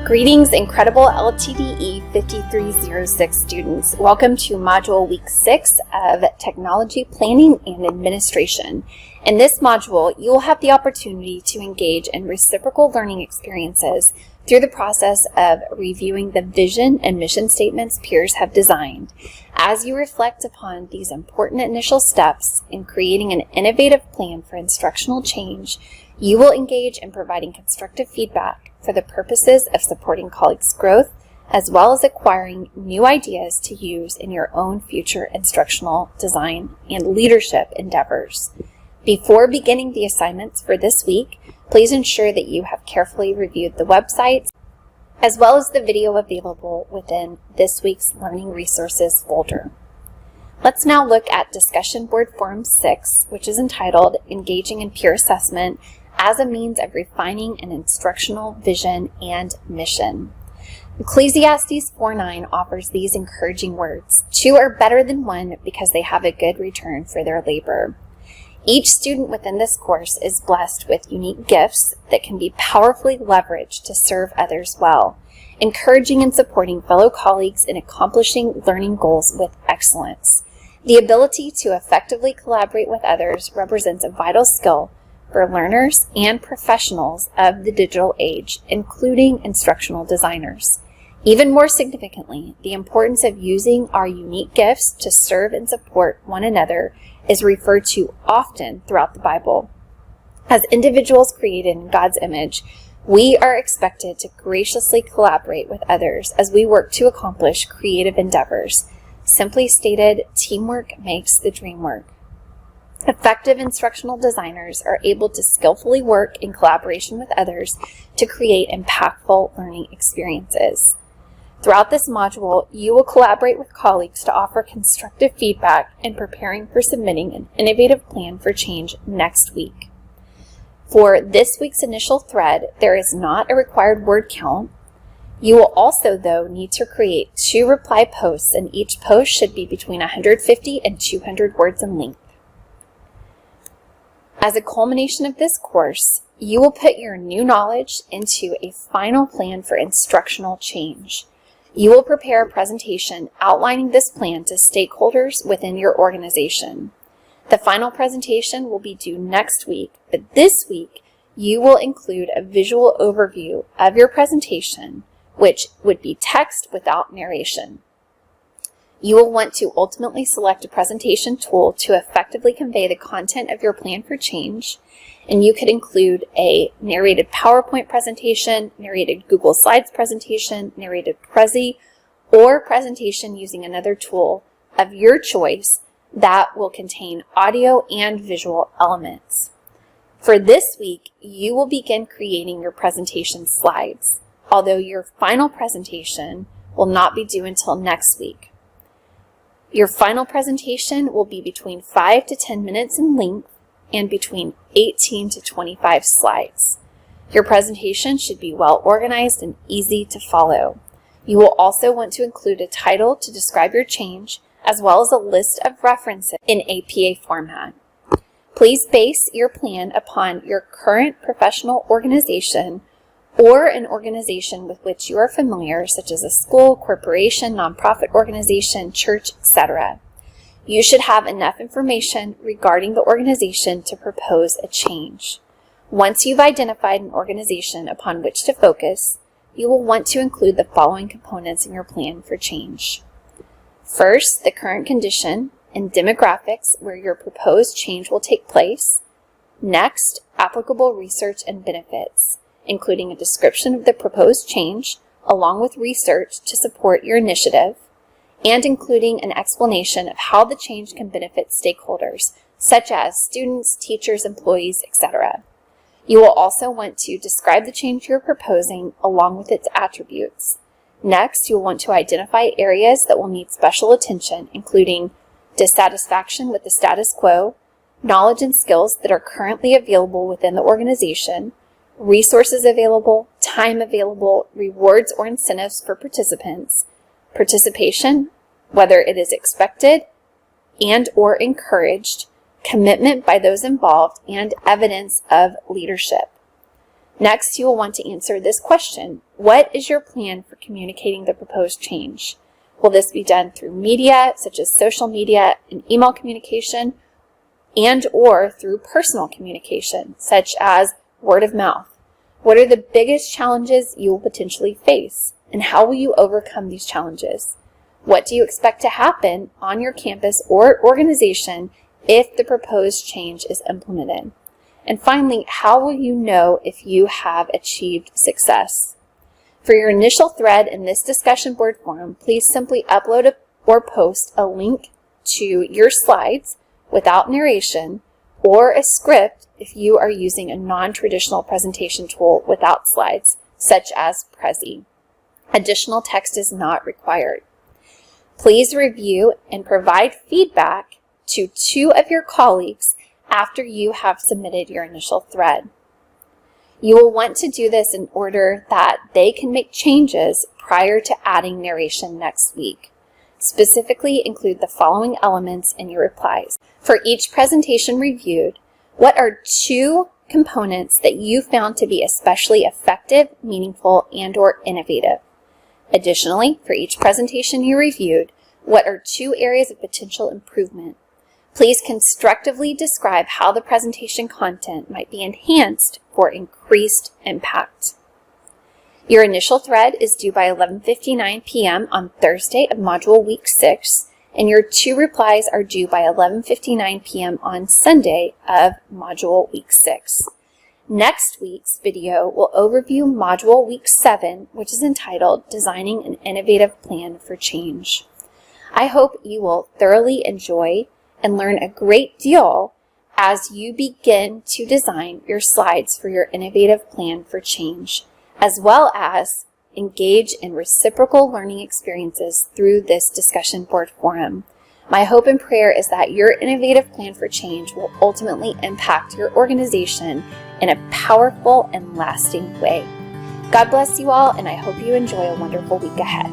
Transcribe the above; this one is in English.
Greetings, incredible LTDE 5306 students. Welcome to Module Week 6 of Technology Planning and Administration. In this module, you will have the opportunity to engage in reciprocal learning experiences through the process of reviewing the vision and mission statements peers have designed. As you reflect upon these important initial steps in creating an innovative plan for instructional change, you will engage in providing constructive feedback for the purposes of supporting colleagues' growth, as well as acquiring new ideas to use in your own future instructional design and leadership endeavors. Before beginning the assignments for this week, please ensure that you have carefully reviewed the websites, as well as the video available within this week's Learning Resources folder. Let's now look at Discussion Board Forum 6, which is entitled Engaging in Peer Assessment as a Means of Refining an Instructional Vision and Mission. Ecclesiastes 4:9 offers these encouraging words: "Two are better than one because they have a good return for their labor." Each student within this course is blessed with unique gifts that can be powerfully leveraged to serve others well, encouraging and supporting fellow colleagues in accomplishing learning goals with excellence. The ability to effectively collaborate with others represents a vital skill for learners and professionals of the digital age, including instructional designers. Even more significantly, the importance of using our unique gifts to serve and support one another is referred to often throughout the Bible. As individuals created in God's image, we are expected to graciously collaborate with others as we work to accomplish creative endeavors. Simply stated, teamwork makes the dream work. Effective instructional designers are able to skillfully work in collaboration with others to create impactful learning experiences. Throughout this module, you will collaborate with colleagues to offer constructive feedback in preparing for submitting an innovative plan for change next week. For this week's initial thread, there is not a required word count. You will also, though, need to create 2 reply posts, and each post should be between 150 and 200 words in length. As a culmination of this course, you will put your new knowledge into a final plan for instructional change. You will prepare a presentation outlining this plan to stakeholders within your organization. The final presentation will be due next week, but this week you will include a visual overview of your presentation, which would be text without narration. You will want to ultimately select a presentation tool to effectively convey the content of your plan for change, and you could include a narrated PowerPoint presentation, narrated Google Slides presentation, narrated Prezi, or presentation using another tool of your choice that will contain audio and visual elements. For this week, you will begin creating your presentation slides, although your final presentation will not be due until next week. Your final presentation will be between 5 to 10 minutes in length and between 18 to 25 slides. Your presentation should be well organized and easy to follow. You will also want to include a title to describe your change, as well as a list of references in APA format. Please base your plan upon your current professional organization or an organization with which you are familiar, such as a school, corporation, nonprofit organization, church, etc. You should have enough information regarding the organization to propose a change. Once you've identified an organization upon which to focus, you will want to include the following components in your plan for change. First, the current condition and demographics where your proposed change will take place. Next, applicable research and benefits, including a description of the proposed change, along with research to support your initiative, and including an explanation of how the change can benefit stakeholders, such as students, teachers, employees, etc. You will also want to describe the change you're proposing along with its attributes. Next, you'll want to identify areas that will need special attention, including dissatisfaction with the status quo, knowledge and skills that are currently available within the organization, resources available, time available, rewards or incentives for participants, participation, whether it is expected and or encouraged, commitment by those involved, and evidence of leadership. Next, you will want to answer this question. What is your plan for communicating the proposed change? Will this be done through media, such as social media and email communication, and/or through personal communication, such as word of mouth? What are the biggest challenges you will potentially face, and how will you overcome these challenges? What do you expect to happen on your campus or organization if the proposed change is implemented? And finally, how will you know if you have achieved success? For your initial thread in this discussion board forum, please simply upload or post a link to your slides without narration, or a script if you are using a non-traditional presentation tool without slides, such as Prezi. Additional text is not required. Please review and provide feedback to 2 of your colleagues after you have submitted your initial thread. You will want to do this in order that they can make changes prior to adding narration next week. Specifically, include the following elements in your replies. For each presentation reviewed, what are 2 components that you found to be especially effective, meaningful, and/or innovative? Additionally, for each presentation you reviewed, what are 2 areas of potential improvement? Please constructively describe how the presentation content might be enhanced for increased impact. Your initial thread is due by 11:59 p.m. on Thursday of Module Week 6, and your 2 replies are due by 11:59 p.m. on Sunday of Module Week 6. Next week's video will overview Module Week 7, which is entitled Designing an Innovative Plan for Change. I hope you will thoroughly enjoy and learn a great deal as you begin to design your slides for your innovative plan for change, as well as engage in reciprocal learning experiences through this discussion board forum. My hope and prayer is that your innovative plan for change will ultimately impact your organization in a powerful and lasting way. God bless you all, and I hope you enjoy a wonderful week ahead.